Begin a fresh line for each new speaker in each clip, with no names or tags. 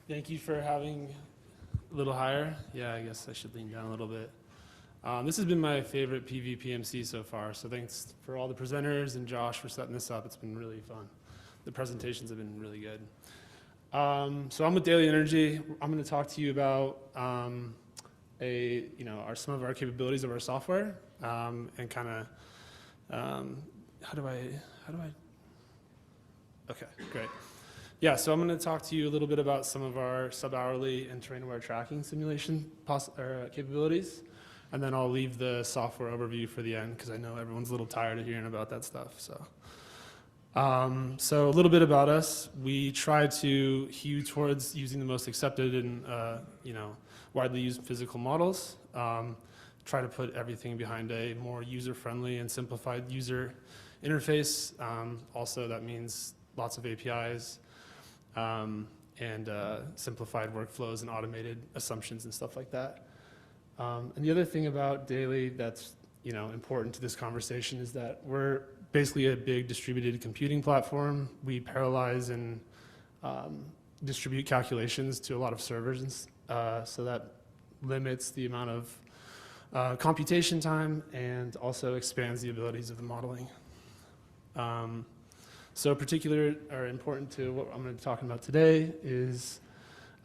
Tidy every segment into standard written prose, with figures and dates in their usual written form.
Thank you for having a little higher. Yeah, I guess I should lean down a little bit. This has been my favorite PVPMC so far, so thanks for all the presenters and Josh for setting this up. It's been really fun. The presentations have been really good. So I'm with Daly Energy. I'm going to talk to you about some of our capabilities of our software and kind of okay, great. Yeah, so I'm going to talk to you a little bit about some of our sub-hourly and terrain-aware tracking simulation capabilities, and then I'll leave the software overview for the end because I know everyone's a little tired of hearing about that stuff. So a little bit about us. We try to hew towards using the most accepted and widely used physical models. Try to put everything behind a more user-friendly and simplified user interface. Also, that means lots of APIs. And simplified workflows and automated assumptions and stuff like that. And the other thing about Daly that's important to this conversation is that we're basically a big distributed computing platform. We parallelize and distribute calculations to a lot of servers, so that limits the amount of computation time and also expands the abilities of the modeling. So particular or important to what I'm going to be talking about today is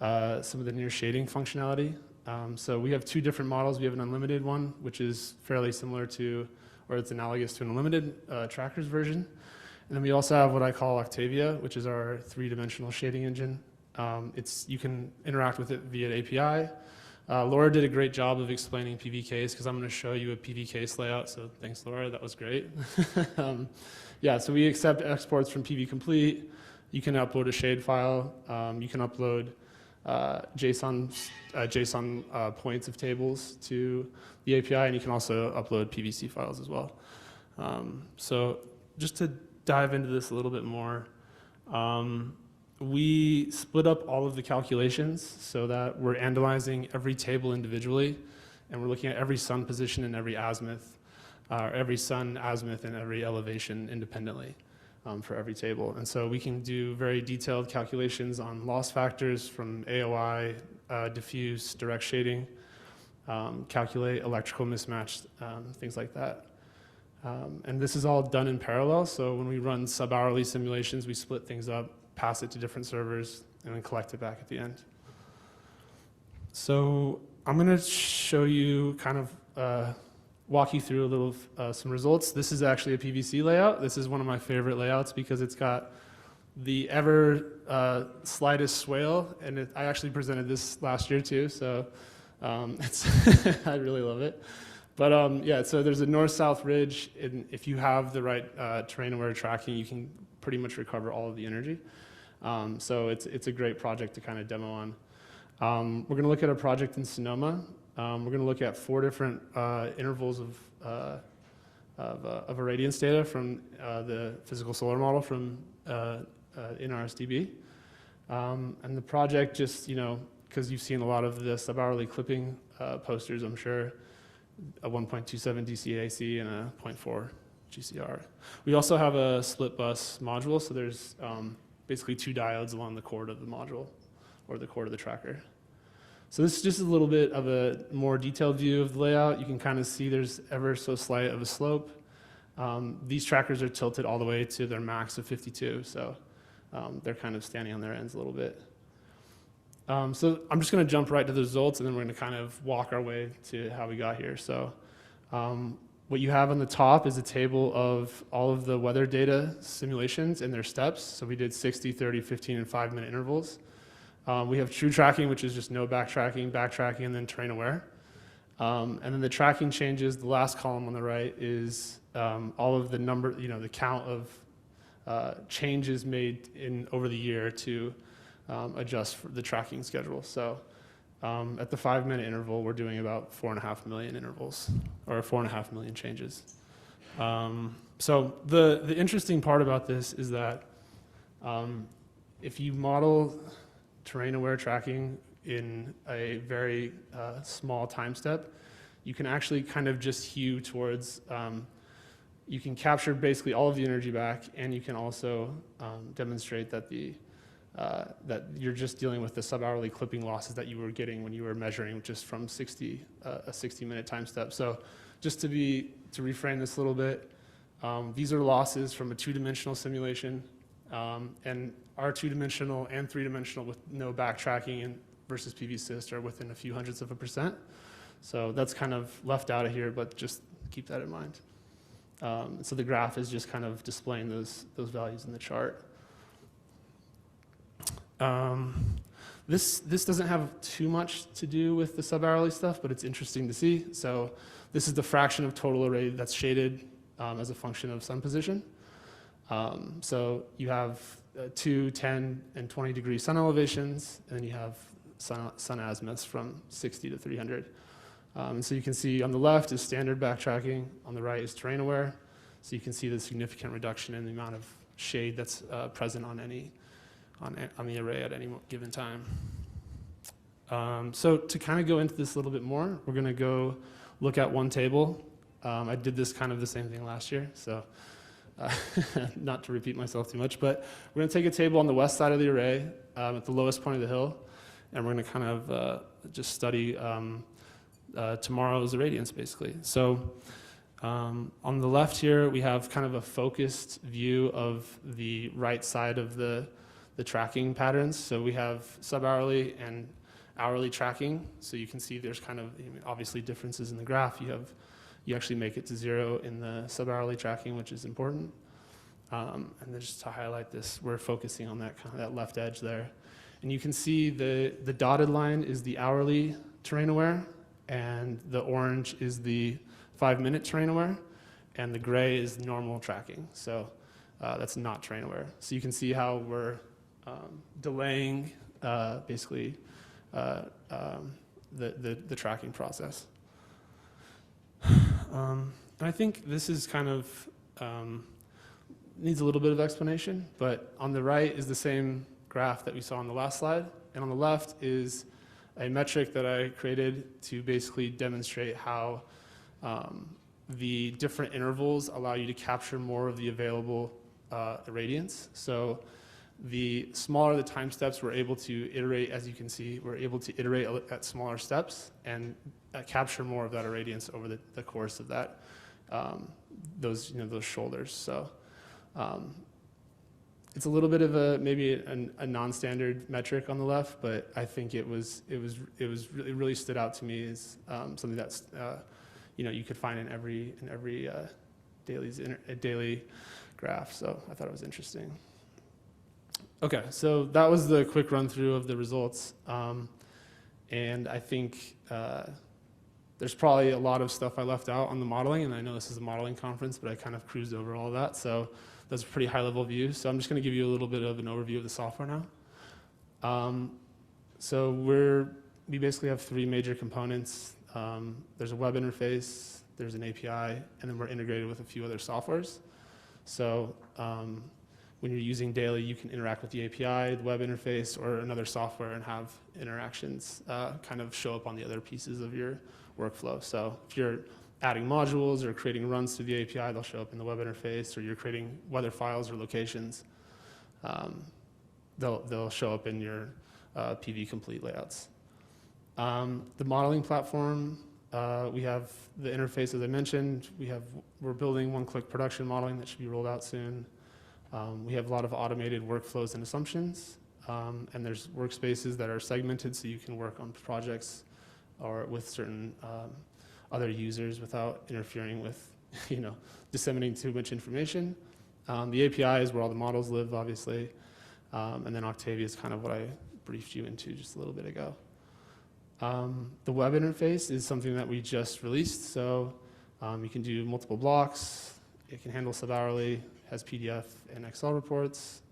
some of the near shading functionality. So we have two different models. We have an unlimited one, which is fairly similar to, or it's analogous to an unlimited trackers version. And then we also have what I call Octavia, which is our three-dimensional shading engine. You can interact with it via API. Laura did a great job of explaining PVKs because I'm going to show you a PVKs layout. So thanks, Laura. That was great. Yeah, so we accept exports from PV Complete. You can upload a shade file. You can upload JSON points of tables to the API, and you can also upload PVC files as well. So just to dive into this a little bit more, we split up all of the calculations so that we're analyzing every table individually, and we're looking at every sun position and every azimuth, every sun azimuth and every elevation independently for every table. And so we can do very detailed calculations on loss factors from AOI, diffuse, direct shading, calculate electrical mismatch, things like that. And this is all done in parallel. So when we run sub-hourly simulations, we split things up, pass it to different servers, and then collect it back at the end. So I'm going to show you walk you through a little some results. This is actually a PVC layout. This is one of my favorite layouts because it's got the ever slightest swale, and I actually presented this last year too, so I really love it. But yeah, so there's a north-south ridge, and if you have the right terrain-aware tracking, you can pretty much recover all of the energy. So it's a great project to kind of demo on. We're going to look at a project in Sonoma. We're going to look at 4 different intervals of irradiance data from the physical solar model from in RSDB. And the project just, because you've seen a lot of the sub-hourly clipping posters, I'm sure, a 1.27 DC-AC and a 0.4 GCR. We also have a split bus module, so there's basically 2 diodes along the cord of the module, or the cord of the tracker. So this is just a little bit of a more detailed view of the layout. You can kind of see there's ever so slight of a slope. These trackers are tilted all the way to their max of 52, so they're kind of standing on their ends a little bit. So I'm just going to jump right to the results, and then we're going to kind of walk our way to how we got here. So what you have on the top is a table of all of the weather data simulations and their steps. So we did 60, 30, 15, and 5-minute intervals. We have true tracking, which is just no backtracking, and then terrain aware. And then the tracking changes, the last column on the right is all of the number, the count of changes made over the year to adjust for the tracking schedule. So at the 5-minute interval, we're doing about 4.5 million intervals, or 4.5 million changes. So the interesting part about this is that if you model terrain-aware tracking in a very small time step, you can actually kind of just hew towards, you can capture basically all of the energy back, and you can also demonstrate that the that you're just dealing with the sub-hourly clipping losses that you were getting when you were measuring just from a 60-minute time step. So just to reframe this a little bit, these are losses from a two-dimensional simulation, and our two-dimensional and three-dimensional with no backtracking and versus PVSys are within a few hundredths of a percent. So that's kind of left out of here, but just keep that in mind. So the graph is just kind of displaying those values in the chart. This doesn't have too much to do with the sub-hourly stuff, but it's interesting to see. So this is the fraction of total array that's shaded as a function of sun position. So you have 2, 10, and 20 degree sun elevations, and then you have sun azimuths from 60 to 300. And so you can see on the left is standard backtracking, on the right is terrain aware. So you can see the significant reduction in the amount of shade that's present on the array at any given time. So to kind of go into this a little bit more, we're going to go look at one table. I did this kind of the same thing last year, so not to repeat myself too much, but we're going to take a table on the west side of the array at the lowest point of the hill, and we're going to kind of just study tomorrow's irradiance, basically. So on the left here, we have kind of a focused view of the right side of the tracking patterns. So we have sub-hourly and hourly tracking. So you can see there's kind of obviously differences in the graph. You actually make it to 0 in the sub-hourly tracking, which is important. And then just to highlight this, we're focusing on that kind of that left edge there. And you can see the dotted line is the hourly terrain aware, and the orange is the 5-minute terrain aware, and the gray is normal tracking. So that's not terrain aware. So you can see how we're delaying basically the tracking process. And I think this is kind of needs a little bit of explanation, but on the right is the same graph that we saw on the last slide, and on the left is a metric that I created to basically demonstrate how the different intervals allow you to capture more of the available irradiance. So the smaller the time steps, we're able to iterate, as you can see, we're able to iterate at smaller steps and capture more of that irradiance over the course of that, those shoulders. So it's a little bit of maybe a non-standard metric on the left, but I think it really stood out to me as something that's you could find in every Daly graph. So I thought it was interesting. Okay, so that was the quick run through of the results, and I think there's probably a lot of stuff I left out on the modeling, and I know this is a modeling conference, but I kind of cruised over all of that. So that's a pretty high-level view. So I'm just going to give you a little bit of an overview of the software now. So we basically have 3 major components. There's a web interface, there's an API, and then we're integrated with a few other softwares. So when you're using Daly, you can interact with the API, the web interface, or another software and have interactions kind of show up on the other pieces of your workflow. So if you're adding modules or creating runs through the API, they'll show up in the web interface, or you're creating weather files or locations, they'll show up in your PV complete layouts. The modeling platform, we have the interface, as I mentioned. We're building one-click production modeling that should be rolled out soon. We have a lot of automated workflows and assumptions, and there's workspaces that are segmented so you can work on projects or with certain other users without interfering with, disseminating too much information. The API is where all the models live, obviously, and then Octavia is kind of what I briefed you into just a little bit ago. The web interface is something that we just released, so you can do multiple blocks. It can handle sub-hourly, has PDF and Excel reports.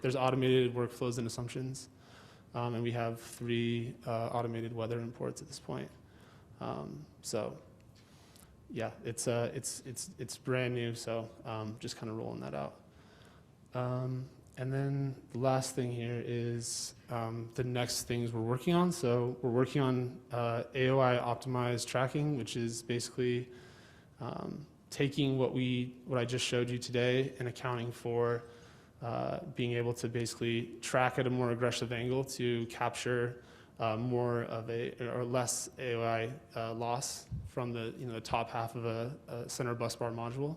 There's automated workflows and assumptions, and we have 3 automated weather imports at this point. So, yeah, it's brand new, so just kind of rolling that out. And then the last thing here is the next things we're working on. So we're working on AOI optimized tracking, which is basically taking what I just showed you today and accounting for being able to basically track at a more aggressive angle to capture more of or less AOI loss from the the top half of a center bus bar module.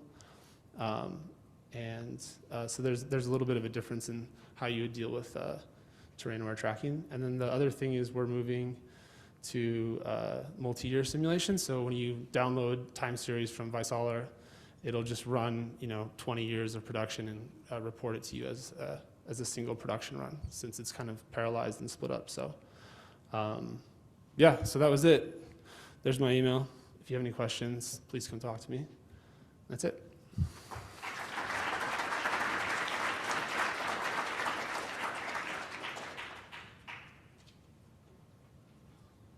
So there's a little bit of a difference in how you would deal with terrain-aware tracking. And then the other thing is we're moving to multi-year simulation. So when you download time series from Visaler, it'll just run 20 years of production and report it to you as a single production run, since it's kind of parallelized and split up. So yeah, so that was it. There's my email. If you have any questions, please come talk to me. That's it.